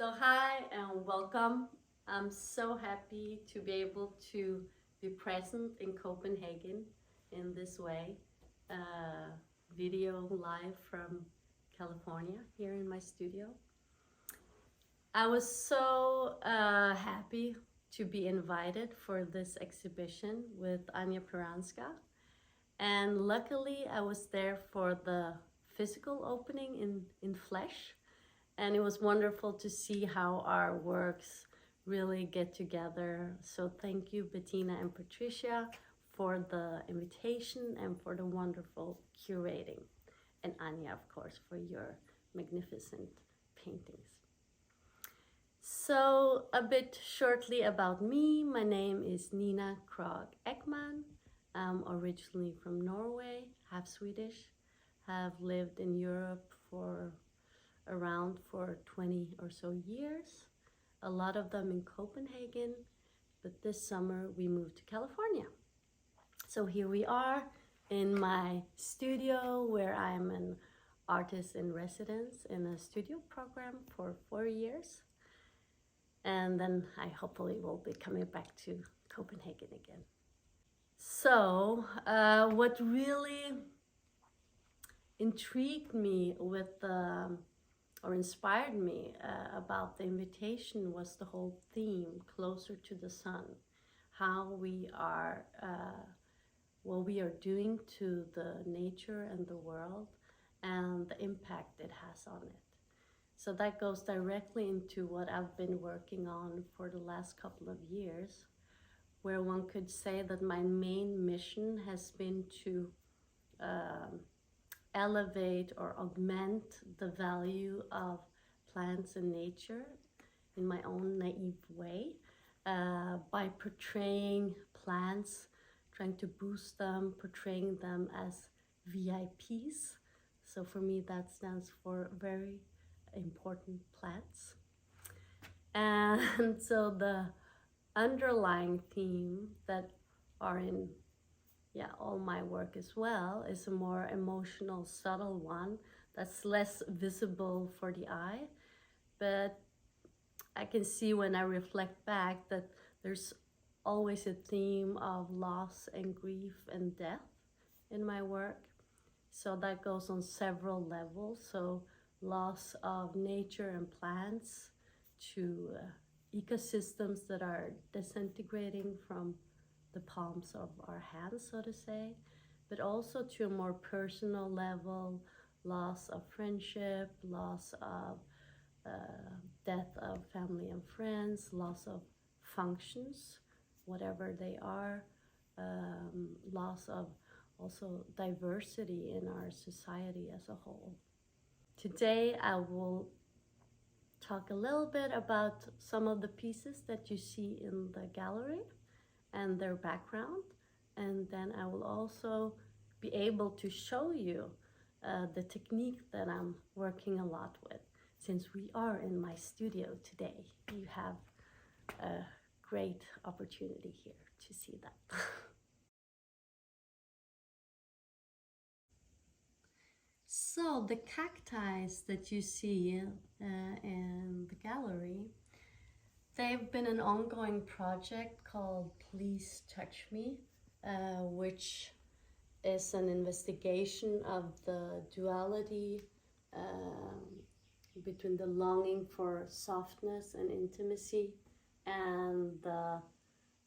So hi and welcome. I'm so happy to be able to be present in Copenhagen in this way. Video live from California here in my studio. I was so happy to be invited for this exhibition with Anya Piranska. And luckily I was there for the physical opening in flesh. And it was wonderful to see how our works really get together. So thank you, Bettina and Patricia, for the invitation and for the wonderful curating. And Anya, of course, for your magnificent paintings. So a bit shortly about me. My name is Nina Krog Ekman. I'm originally from Norway, half Swedish. Have lived in Europe for 20 or so years, a lot of them in Copenhagen, but this summer we moved to California. So here we are in my studio where I'm an artist in residence in a studio program for 4 years. And then I hopefully will be coming back to Copenhagen again. So what really intrigued me with or inspired me about the invitation was the whole theme, Closer to the Sun, how we are, what we are doing to the nature and the world and the impact it has on it. So that goes directly into what I've been working on for the last couple of years, where one could say that my main mission has been to elevate or augment the value of plants and nature in my own naive way by portraying plants, trying to boost them, portraying them as VIPs. So for me that stands for very important plants. And so the underlying theme that are in all my work as well is a more emotional, subtle one that's less visible for the eye. But I can see when I reflect back that there's always a theme of loss and grief and death in my work. So that goes on several levels. So loss of nature and plants to ecosystems that are disintegrating from the palms of our hands, so to say, but also to a more personal level, loss of friendship, loss of death of family and friends, loss of functions, whatever they are, loss of also diversity in our society as a whole. Today I will talk a little bit about some of the pieces that you see in the gallery and their background, and then I will also be able to show you the technique that I'm working a lot with. Since we are in my studio today, you have a great opportunity here to see that. So the cacti that you see in the gallery, they've been an ongoing project called Please Touch Me, which is an investigation of the duality between the longing for softness and intimacy and the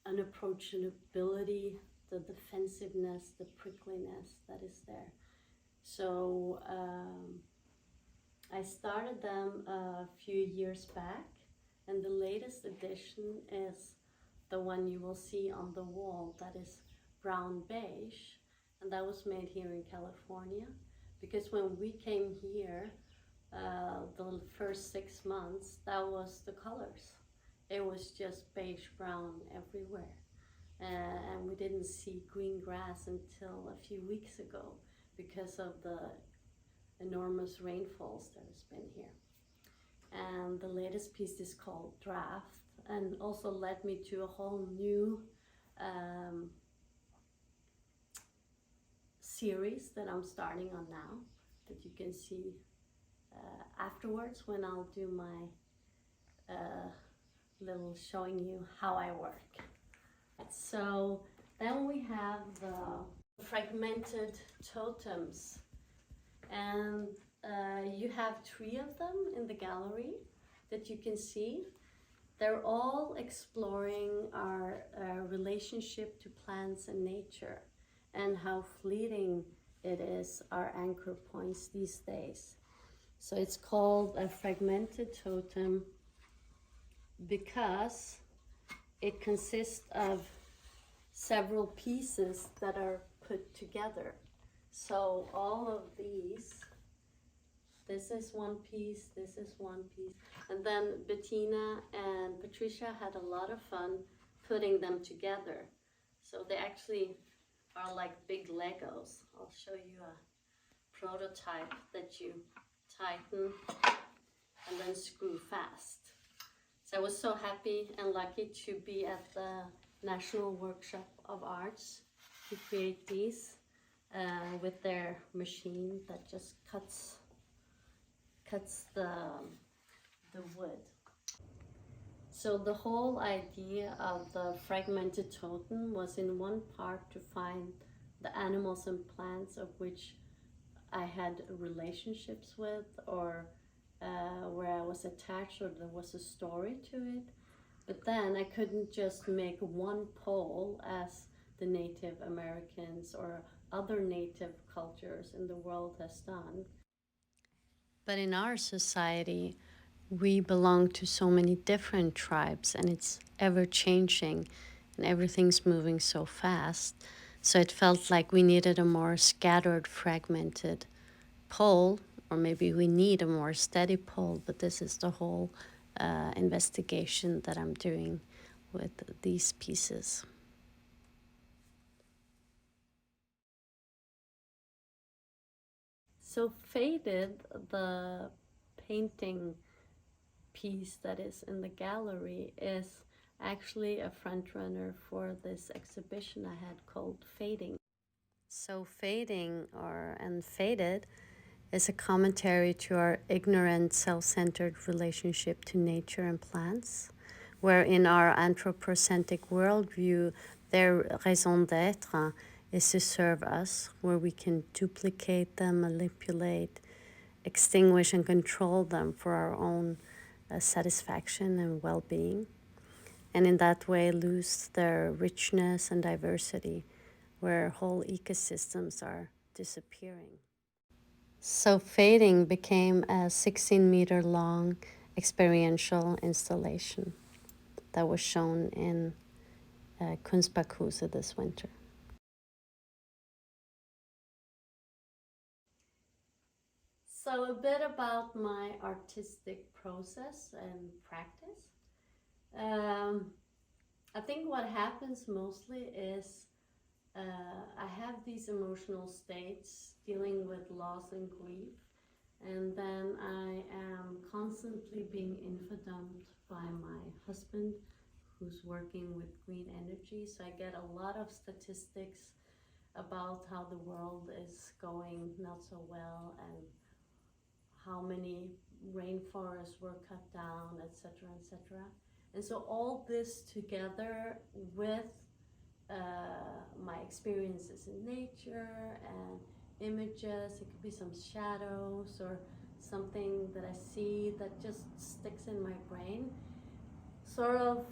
unapproachability, the defensiveness, the prickliness that is there. So I started them a few years back, and the latest edition is the one you will see on the wall that is brown beige, and that was made here in California, because when we came here the first 6 months, that was the colors. It was just beige brown everywhere, and we didn't see green grass until a few weeks ago because of the enormous rainfalls that has been here. And the latest piece is called Draft, and also led me to a whole new series that I'm starting on now, that you can see afterwards when I'll do my little showing you how I work. So then we have the fragmented totems, and you have 3 of them in the gallery that you can see. They're all exploring our relationship to plants and nature and how fleeting it is, our anchor points these days. So it's called a fragmented totem because it consists of several pieces that are put together. So all of these, this is one piece, this is one piece. And then Bettina and Patricia had a lot of fun putting them together. So they actually are like big Legos. I'll show you a prototype that you tighten and then screw fast. So I was so happy and lucky to be at the National Workshop of Arts to create these with their machine that just cuts the wood. So the whole idea of the fragmented totem was in one part to find the animals and plants of which I had relationships with, or where I was attached, or there was a story to it. But then I couldn't just make one pole as the Native Americans or other native cultures in the world has done. But in our society, we belong to so many different tribes, and it's ever changing and everything's moving so fast. So it felt like we needed a more scattered, fragmented pole, or maybe we need a more steady pole. But this is the whole investigation that I'm doing with these pieces. So Faded, the painting piece that is in the gallery, is actually a front runner for this exhibition I had called Fading. So Fading, and Faded, is a commentary to our ignorant, self-centered relationship to nature and plants, where in our anthropocentric worldview, their raison d'être is to serve us, where we can duplicate them, manipulate, extinguish, and control them for our own satisfaction and well-being, and in that way lose their richness and diversity, where whole ecosystems are disappearing. So Fading became a 16-meter long experiential installation that was shown in Kunstpakhuse this winter. So a bit about my artistic process and practice. I think what happens mostly is I have these emotional states dealing with loss and grief, and then I am constantly being infodumped by my husband, who's working with green energy. So I get a lot of statistics about how the world is going not so well, and how many rainforests were cut down, etc., etc. And so all this together with my experiences in nature and images, it could be some shadows or something that I see that just sticks in my brain. Sort of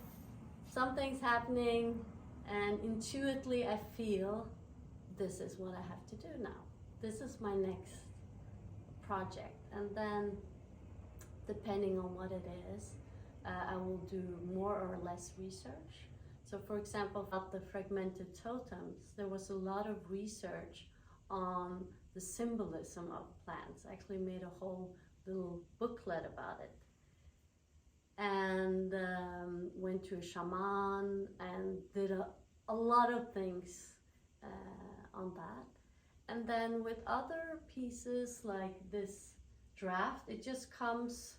something's happening, and intuitively I feel this is what I have to do now. This is my next project. And then, depending on what it is, I will do more or less research. So for example, about the fragmented totems, there was a lot of research on the symbolism of plants. I actually made a whole little booklet about it. And went to a shaman and did a lot of things on that. And then with other pieces like this draft, it just comes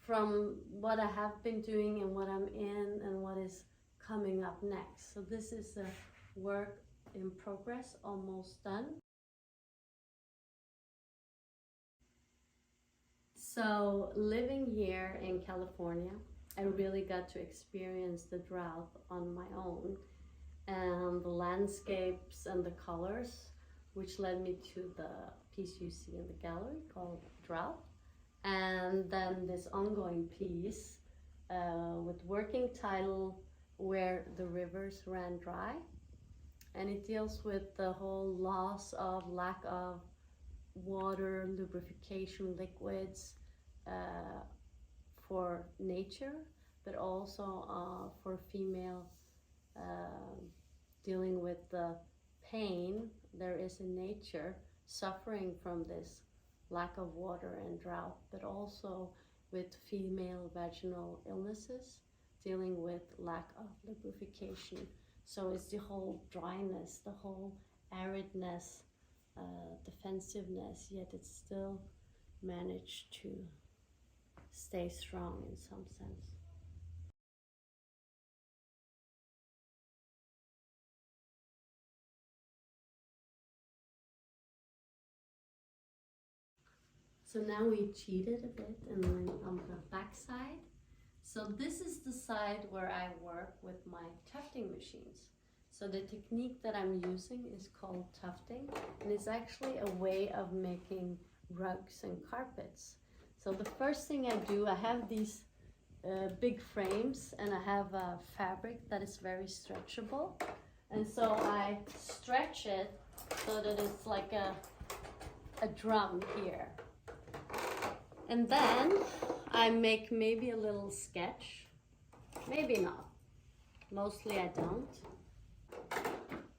from what I have been doing and what I'm in and what is coming up next. So this is a work in progress, almost done. So living here in California, I really got to experience the drought on my own, and the landscapes and the colors, which led me to the piece you see in the gallery called Drought. And then this ongoing piece with working title Where the Rivers Ran Dry. And it deals with the whole loss of lack of water, lubrication, liquids for nature, but also for female dealing with the pain there is in nature, suffering from this lack of water and drought, but also with female vaginal illnesses, dealing with lack of lubrication. So it's the whole dryness, the whole aridness, defensiveness, yet it's still managed to stay strong in some sense. So now we cheated a bit and went on the back side. So this is the side where I work with my tufting machines. So the technique that I'm using is called tufting, and it's actually a way of making rugs and carpets. So the first thing I do, I have these big frames, and I have a fabric that is very stretchable. And so I stretch it so that it's like a drum here. And then I make maybe a little sketch, maybe not. Mostly I don't.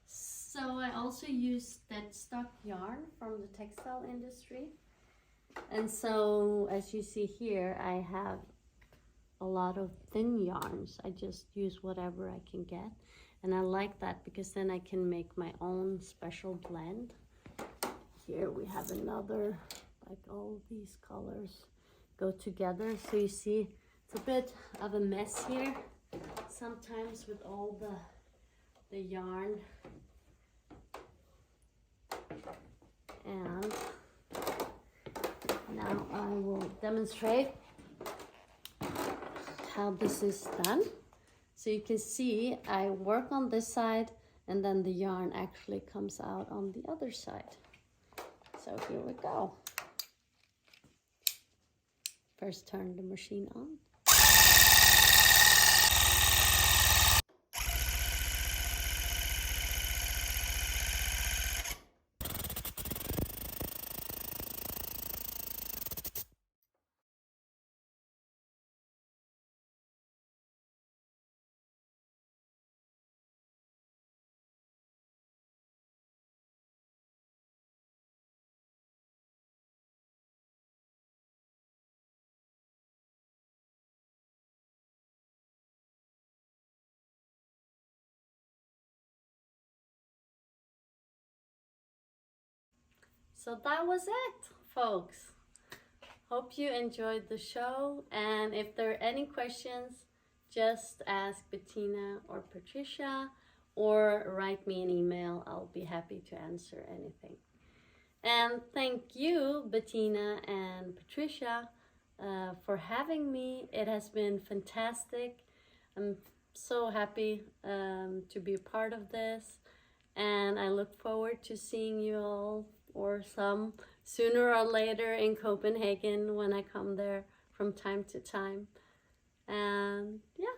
So I also use dead stock yarn from the textile industry. And so as you see here, I have a lot of thin yarns. I just use whatever I can get. And I like that because then I can make my own special blend. Here we have another, like all these colors go together. So you see it's a bit of a mess here sometimes with all the yarn. And now I will demonstrate how this is done. So you can see I work on this side and then the yarn actually comes out on the other side. So here we go. First turn the machine on. So that was it, folks. Hope you enjoyed the show, and if there are any questions, just ask Bettina or Patricia, or write me an email. I'll be happy to answer anything. And thank you, Bettina and Patricia, for having me. It has been fantastic. I'm so happy to be a part of this, and I look forward to seeing you all, or some, sooner or later in Copenhagen when I come there from time to time. And yeah.